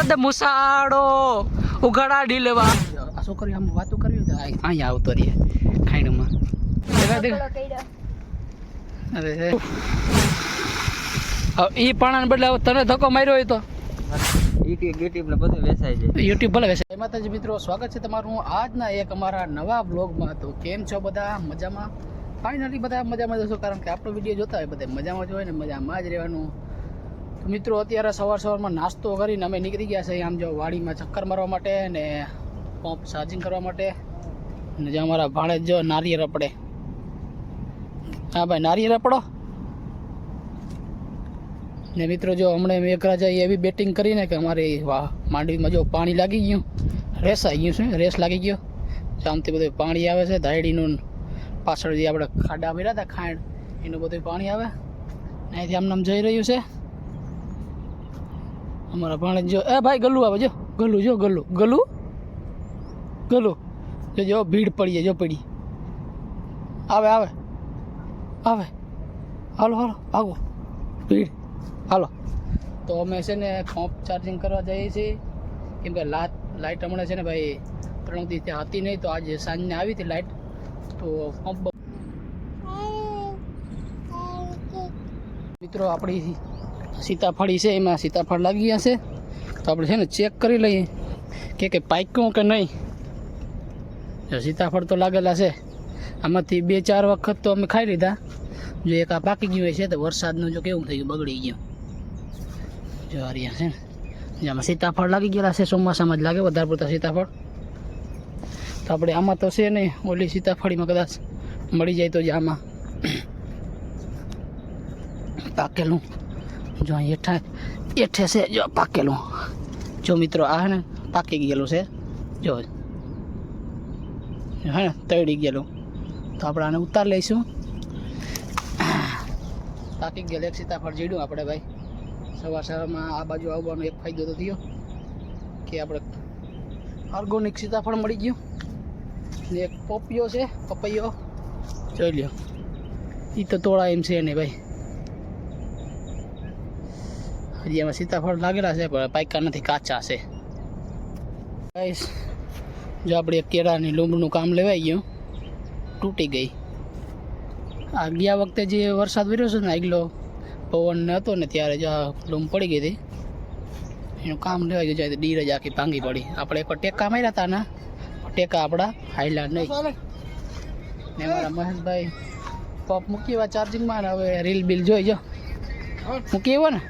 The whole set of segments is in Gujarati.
દે મુસાડો ઉઘાડા ઢીલવા આ છોકરી આમ વાતો કરવી તો અહીંયા આવતો રહે ખાઈણમાં અરે એ પાણાને બદલે તને ધક્કો માર્યો હોય તો યુટ્યુબ ભલે વેચાય. માતાજી મિત્રો, સ્વાગત છે તમારું આજના એક અમારા નવા બ્લોગમાં. તો કેમ છો બધા? મજામાં? ફાઇનલી બધા મજામાં જશો, કારણ કે આપણો વિડીયો જોતા હોય બધા મજામાં જ હોય ને, મજામાં જ રહેવાનું. તો મિત્રો અત્યારે સવારમાં નાસ્તો કરીને અમે નીકળી ગયા છે આમ જો વાડીમાં ચક્કર મારવા માટે ને પંપ ચાર્જિંગ કરવા માટે. ને જે અમારા ભાડે જો નારિયેળ પડે. હા ભાઈ નારિયેળ પડો ને મિત્રો. જો હમણાં મેઘરાજાએ એવી બેટિંગ કરીને કે અમારી માંડવીમાં જો પાણી લાગી ગયું, રેસ આવી ગયું છે, રેસ લાગી ગયો. આમથી બધું પાણી આવે છે ધાયડીનું, પાછળ જે આપણે ખાડા ભર્યા હતા ખાંડ એનું બધું પાણી આવે. અહીંથી આમ નામ જઈ રહ્યું છે અમારા ભાણેજ. જો એ ભાઈ ગલ્લું આવે, જો ગલ્લું, જો ગલ્લું ગલ્લું ગલ્લું જો ભીડ પડી જાય, જો પડી આવે આવે આવે. હાલો હાલો ભાગો, ભીડ હાલો. તો અમે છે ને પંપ ચાર્જિંગ કરવા જઈએ છીએ, કેમ કે લાઇટ હમણાં છે ને ભાઈ 3 દિવસ ત્યાં હતી નહીં, તો આજે સાંજને આવી હતી લાઇટ. તો પંપ મિત્રો આપણી સીતાફળી છે, એમાં સીતાફળ લાગી ગયા છે. તો આપણે છે ને ચેક કરી લઈએ કે પાક્યું કે નહીં. જો સીતાફળ તો લાગેલા છે, આમાંથી 2-4 વખત તો અમે ખાઈ લીધા. જો એક આ પાકી ગયું હોય છે, તો વરસાદનું જો કેવું થઈ ગયું, બગડી ગયું. જો હરિયા છે ને, જેમાં સીતાફળ લાગી ગયેલા છે, ચોમાસામાં જ લાગે વધારે પડતા સીતાફળ. તો આપણે આમાં તો છે નહીં, ઓલી સીતાફળીમાં કદાચ મળી જાય તો જ આમાં પાકેલું. જો અહીં એઠે છે, જો પાકેલું. જો મિત્રો આ ને પાકી ગયેલું છે, જો હે ને તળી ગયેલું. તો આપણે આને ઉતાર લઈશું. પાકી ગયેલું એક સીતાફળ જીડ્યું આપણે ભાઈ. સવારમાં આ બાજુ આવવાનો એક ફાયદો તો થયો કે આપણે ઓર્ગોનિક સીતાફળ મળી ગયું. ને એક પોપિયો છે, પપૈયો જોઈ લ્યો, એ તો તોડા એમ છે ને ભાઈ. હજી એમાં સીતાફળ લાગેલા છે પણ પાક્કા નથી, કાચા છે. જો આપણે કેળાની લૂંબનું કામ લેવાઈ ગયું, તૂટી ગઈ. આ ગયા વખતે જે વરસાદ વર્યો છે ને આગલો પવન હતો ને, ત્યારે જો આ લૂમ પડી ગઈ હતી, એનું કામ લેવાઈ ગયું. જાય ડીર જ આખી ભાંગી પડી. આપણે એક ટેકા માર્યા હતા ને, ટેકા આપણા હાઈલા નહીં. ને મારા મહેશભાઈ પંપ મૂકી એવા ચાર્જિંગમાં ને હવે રીલ બિલ જોઈ જો મૂકી એવો ને.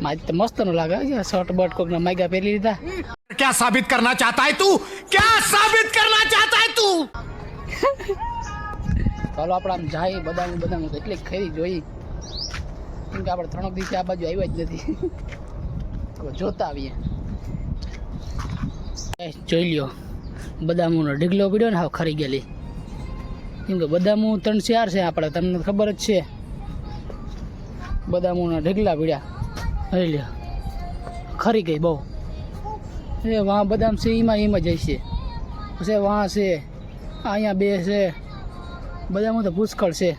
મારી તો મસ્ત નો લાગે છે, શર્ટ બર્ટ કોકના માગ્યા પહેરી લીધા. क्या साबित करना चाहता है तू? क्या साबित करना चाहता है तू? ચાલો આપણે આમ જાય બદામ એટલી ખરી જોઈ, કેમ કે આપણે 3 દિવસથી આ બાજુ આવ્યા જ નથી. હવે જોતા આવીએ. જોઈ લ્યો બદામનો ઢીગલો પીડ્યો ને, હાવ ખરી ગયેલી. કેમ કે બદામો 3-4 છે આપણે, તમને ખબર જ છે. બદામોના ઢીગલા પીડ્યા, જોઈ લ્યો ખરી ગઈ બહુ. એ વાં બદામ છે, એમાં જાય છે. પછી વાં છે, અહીંયા 2 છે. બધામાં તો પુષ્કળ છે,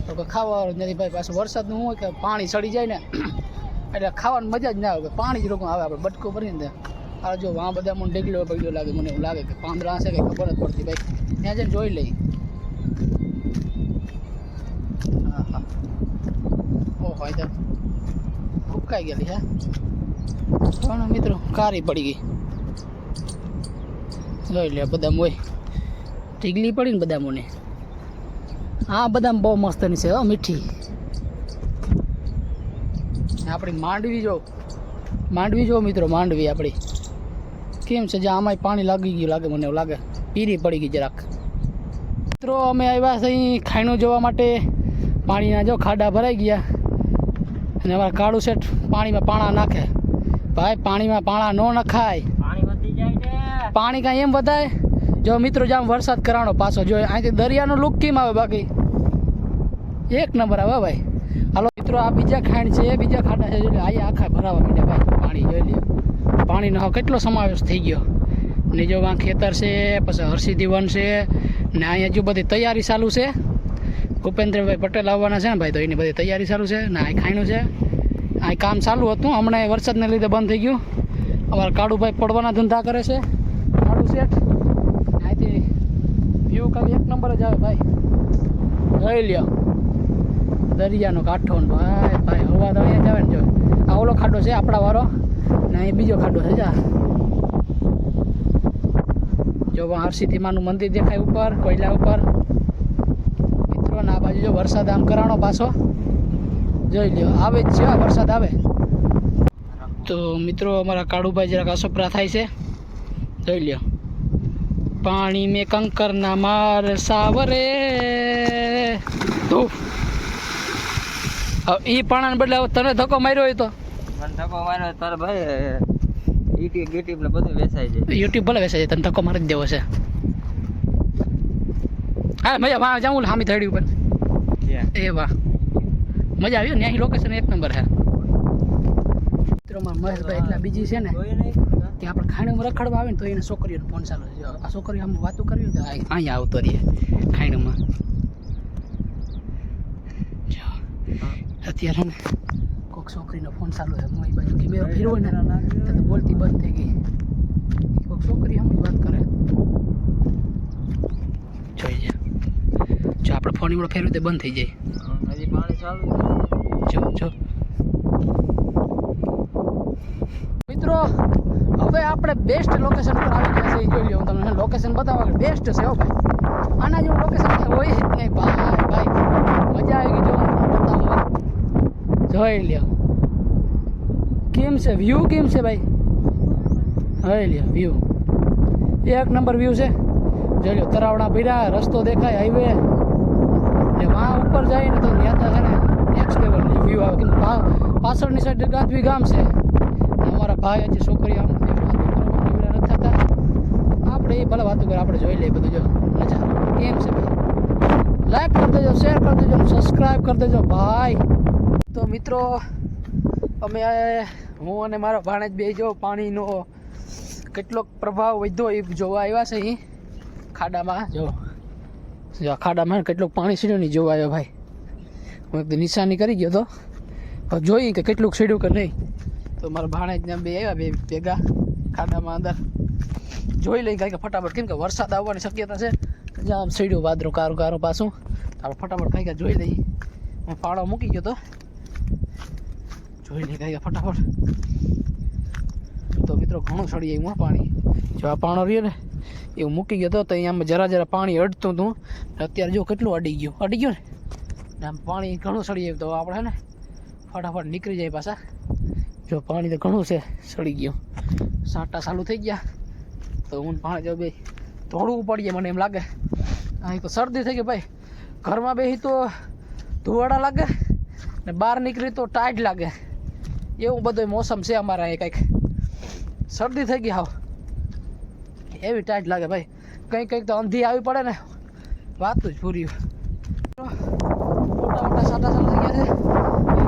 તો ખાવાનું નથી ભાઈ. પાછું વરસાદનું શું હોય કે પાણી ચડી જાય ને, એટલે ખાવાની મજા જ ના આવે, પાણી જ રોકું આવે. આપણે બટકો ભરીને આ જો વાં બધામાં ઢેગલો બગડ્યો લાગે, મને એવું લાગે કે પાંદડા હશે કંઈ ખબર જ પડતી ભાઈ. ત્યાં જઈને જોઈ લઈ. હા હા, ઓહો એ તો ફૂંકાઈ ગયેલી હે પણ મિત્રો, કારી પડી ગઈ. જોઈ લે બદામ હોય, ઢીગલી પડી ને બદામોને. હા બદામ બહુ મસ્તની છે, મીઠી. આપણી માંડવી જો મિત્રો, માંડવી આપણી કેમ છે, જ્યાં આમાંય પાણી લાગી ગયું લાગે, મને એવું લાગે પીરી પડી ગઈ જરાક. મિત્રો અમે આવ્યા છે અહીં ખાઈનું જોવા માટે. પાણીના જો ખાડા ભરાઈ ગયા, અને અમારા કાળુ શેઠ પાણીમાં પાણા નાખે. ભાઈ પાણીમાં પાણા ન નખાય, પાણી કાંઈ એમ વધાય. જો મિત્રો જામ વરસાદ કરાણો પાછો જો અહીંથી દરિયાનો લુક કેમ આવે, બાકી એક નંબર આવે ભાઈ. હાલો મિત્રો આ બીજા ખાંડ છે, બીજા ખાડા છે, એટલે અહીંયા આખા ભરાવા માંડ્યા ભાઈ પાણી. જોઈ લ્યો પાણીનો કેટલો સમાવેશ થઈ ગયો. ને જો આ ખેતર છે, પછી હરસિદ્ધિ વન છે, ને અહીંયા જો બધી તૈયારી ચાલુ છે. ભૂપેન્દ્રભાઈ પટેલ આવવાના છે ને ભાઈ, તો એની બધી તૈયારી ચાલુ છે. ને આ ખાઈનું છે, આ કામ ચાલુ હતું, હમણાં વરસાદને લીધે બંધ થઈ ગયું. અમારા કાળુભાઈ પડવાના ધંધા કરે છે, કાળુ શેઠ. અહીંથી વ્યૂ કાંઈ એક નંબર જ આવે ભાઈ. જોઈ લ્યો દરિયાનો કાંઠો ને ભાઈ ભાઈ હવા તો અહીંયા જ આવે ને. જો આ ઓલો ખાડો છે આપણા વાળો ને અહીં બીજો ખાડો છે. જા જો હરસિદ્ધિ માનું મંદિર દેખાય ઉપર કોયલા ઉપર મિત્રો. ને આ બાજુ જો વરસાદ આમ કરાણો પાછો જોઈ લ્યો આવે જ છે, વરસાદ આવે તો મિત્રો. અમારા કાળુભાઈ જરાક અસપરા થાય છે, જોઈ લ્યો. પાણી મેં કંકર ના માર સાવરે ધૂપ. એ પાણાને બદલે તને ધક્કો માર્યો હોય તો મને ધક્કો માર્યો તારે ભાઈ યુટ્યુબ ને બધું વેચાઈ જાય. યુટ્યુબ ભલે વેચાય તને ધક્કો મારી જ દેવો છે. હા મજા વાહ જાઉં હામી થડી ઉપર એ વાહ મજા આવી ને. અહીં લોકેશન એક નંબર છે મિત્રોમાં. મહેશભાઈ એટલા બીજી છે ને કે આપણે ખાણીમાં રખડવા આવે ને તો એને છોકરીઓનો ફોન ચાલુ છે. આ છોકરીઓ આમ વાતો કરવી તો અહીંયા આવતો રહીએ ખાણીમાં. અત્યારે ને કોઈક છોકરીનો ફોન ચાલુ છે. હું એ બાજુ કેમેરો ફેરવો ને તો બોલતી બંધ થઈ ગઈ. કોઈક છોકરી આમ વાત કરે જોઈ જાય. જો આપણે ફોન એવડો ફેરવું તો બંધ થઈ જાય. હજી પાણી ચાલુ જો મિત્રો હવે આપણે બેસ્ટ લોકેશન પર આવી ગયા છે. જોઈ લો હું તમને લોકેશન બતાવવા કે બેસ્ટ છે. હો ભાઈ આના જેવું લોકેશન હોય જ નહીં ભાઈ. ભાઈ મજા આવી ગઈ. જો બતાવવા જોઈ લ્યો કેમ છે વ્યૂ, કેમ છે ભાઈ. જોઈ લ્યો વ્યૂ એક નંબર વ્યૂ છે. જોઈ લો તરાવડા ભર્યા, રસ્તો દેખાય, હાઈવે. ને વાં ઉપર જાય ને તો ત્યાં છે ને નેક્સ્ટ લેવલ વ્યૂ આવે. કેમ પાછળની સાઈડ ગાંધવી ગામ છે. અમારા ભાઈ હજી છોકરી આમ નથી થતા. આપણે એ ભલે વાતો કરે, આપણે જોઈ લઈએ બધું. જો મજા કેમ છે ભાઈ. લાઈક કરી દેજો, શેર કરી દેજો, સબસ્ક્રાઈબ કરી દેજો ભાઈ. તો મિત્રો અમે હું અને મારો ભાણેજ બે જો પાણીનો કેટલોક પ્રભાવ વધ્યો એ જોવા આવ્યા છે. અહીં ખાડામાં જો ખાડામાં કેટલુંક પાણી સીડ્યું નહીં જોવા આવ્યો ભાઈ. હું એકદમ નિશાની કરી ગયો તો હવે જોઈ કે કેટલુંક સીડ્યું કે નહીં. તો મારા ભાણેજને બે આવ્યા બે ભેગા ખાડામાં અંદર જોઈ લઈ કાંઈ કે ફટાફટ. કેમ કે વરસાદ આવવાની શક્યતા છે. જ્યાં આમ સીડ્યું વાદળું કારું કારું પાછું. આપણે ફટાફટ કાંઈ જોઈ લઈએ. હું પાડો મૂકી ગયો તો જોઈ લઈ કાંઈ ફટાફટ. તો મિત્રો ઘણું સડી આવ્યું પાણી. જો આ પાણો રહ્યો ને એવું મૂકી ગયો તો અહીંયા જરા પાણી અડતું હતું. અત્યારે જો કેટલું અડી ગયું ને આમ પાણી ઘણું સડી આવ્યું. તો આપણે ને ફટાફટ નીકળી જાય પાછા. જો પાણી તો ઘણું છે સડી ગયું. સાંટા ચાલુ થઈ ગયા તો હું પાણી જો બે ધોળવું પડીએ મને એમ લાગે. અહીં તો શરદી થઈ ગઈ ભાઈ. ઘરમાં બેસી તો ધુવાડા લાગે ને બહાર નીકળી તો ટાઈટ લાગે. એવું બધું મોસમ છે અમારા અહીં. કંઈક શરદી થઈ ગઈ હાવ એવી ટાઈટ લાગે ભાઈ. કંઈક તો અંધી આવી પડે ને વાતું જ પૂરી. મોટા સાટા ચાલુ થઈ ગયા છે.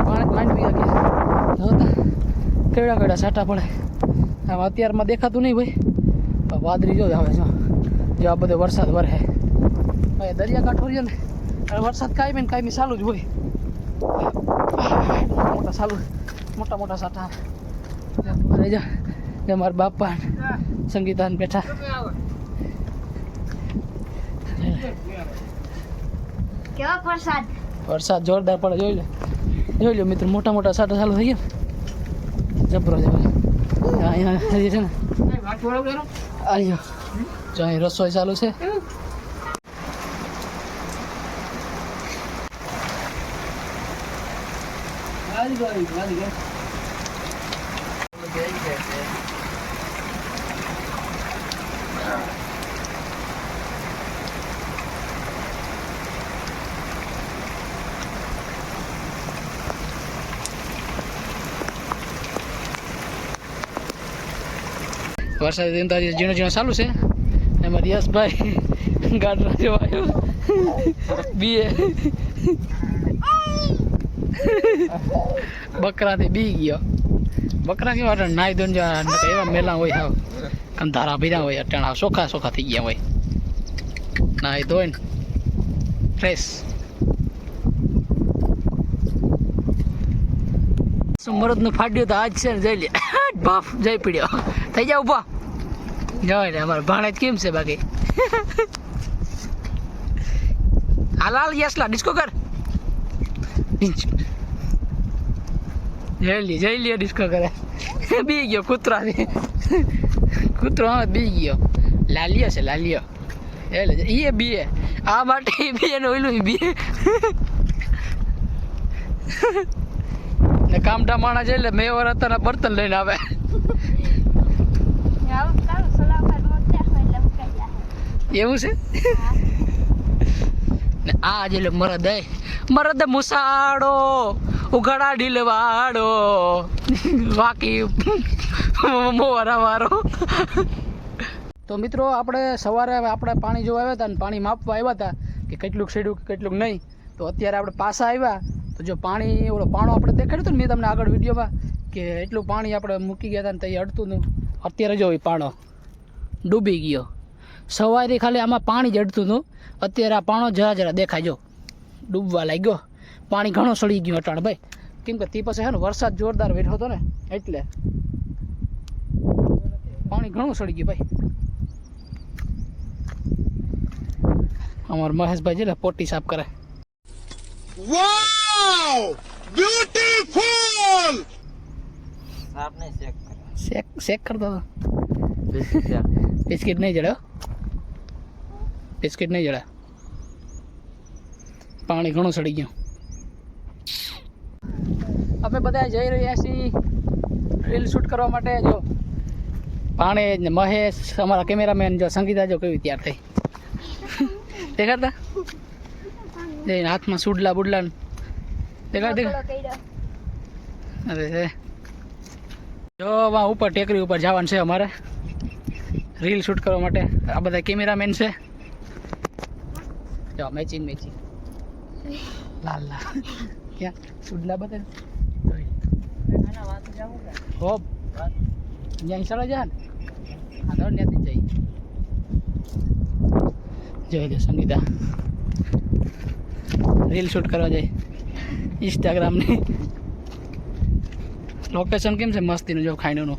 પાણી માંડવી ગયા જોતા કેવડા સાટા પડે. આમ અત્યારમાં દેખાતું નહીં ભાઈ. વાદળી જો આવે છે. જો આ બધો વરસાદ વરસે ભાઈ. દરિયાકાંઠો રહ્યો ને અને વરસાદ કાયમી ચાલુ જ હોય. મોટા સાટા જે મારા બાપા સંગીતાન બેઠા. કેવો વરસાદ જોરદાર પડે. જોઈ લો મિત્રો મોટા સાટા ચાલુ થઈ ગયા. જબરો અહીંયા છે ને આવ્યો જો અહીં રસોઈ ચાલુ છે. વરસાદ ઝીણો ચાલુ છે. એમાં યશભાઈ ગાડરા જેવા આવ્યો બીએ બકરાથી બી ગયો. બકરા કેવા નાઈ દોન એવા મેલા હોય હાવ કંધારા ભીરા હોય. અટાણા સોખા થઈ ગયા હોય. નાઈ ધોઈને ફ્રેશ. પાછું મરદનું ફાડ્યું તો આજ છે ને જઈ લે બાપ જઈ પડ્યો થઈ જાવ ઉભા જવાય ને અમારા ભાણેજ કેમ છે બાકી હાલ યસલા ડિસ્કો કર જઈ લે ડિસ્કો કરે બી ગયો કૂતરાથી કૂતરો બી ગયો લાલિયો છે લાલિયો એટલે એ બીએ આ માટે બીએ ને ઓઈલું બીએ ને કામઠા માણસ છે એટલે મેવર હતા બર્તન લઈને આવે એવું છે ને આ જે મરદ મુસાડો ઉઘાડા ઢીલવાડો વાકી મોરાવારો તો મિત્રો આપણે સવારે આપણે પાણી જોવા આવ્યા હતા ને પાણી માપવા આવ્યા હતા કે કેટલુંક સેડ્યું કે કેટલુંક નહીં તો અત્યારે આપણે પાછા આવ્યા તો જો પાણી ઓલો પાણો આપણે દેખાડ્યું હતું ને મેં તમને આગળ વિડીયોમાં કે એટલું પાણી આપણે મૂકી ગયા હતા ને ત્યાં અડતું હતું અત્યારે જો એ પાણો ડૂબી ગયો સવારે ખાલી આમાં પાણી જ અડતું હતું અત્યારે આ પાણો જરા દેખાય જો ડૂબવા લાગ્યો પાણી ઘણું સળી ગયું અટાણ ભાઈ કેમ કે તે પછી છે ને વરસાદ જોરદાર વેઠો હતો ને એટલે પાણી ઘણું સળી ગયું ભાઈ અમારા મહેશભાઈ છે ને પોટી સાફ કરે वाव ब्यूटीफुल સાપ નહીં ચેક કરે શેક કરતો હતો બિસ્કિટ ચેક બિસ્કિટ નહીં જડ્યો બિસ્કિટ નહીં જડ્યા પાણી ઘણું સડી ગયું અમે બધા જઈ રહ્યા છીએ રીલ શૂટ કરવા માટે જો પાણી ને મહેશ અમારા કેમેરામેન જો સંગીતા જો કેવી તૈયાર થઈ દેખાતા જઈને હાથમાં સુડલા બુડલા દેખાડ અરે જો વા ઉપર ટેકરી ઉપર જવાનું છે અમારે રીલ શૂટ કરવા માટે આ બધા કેમેરામેન છે જો મેચિંગ લાલ ક્યાં સુડલા બધા હોપ ત્યાં સડા જા ને હા તો ત્યાંથી જઈ જોઈ દે સંગીતા રીલ શૂટ કરવા જાય ઇન્સ્ટાગ્રામની લોકેશન કેમ છે મસ્તીનું જો ખાઈનું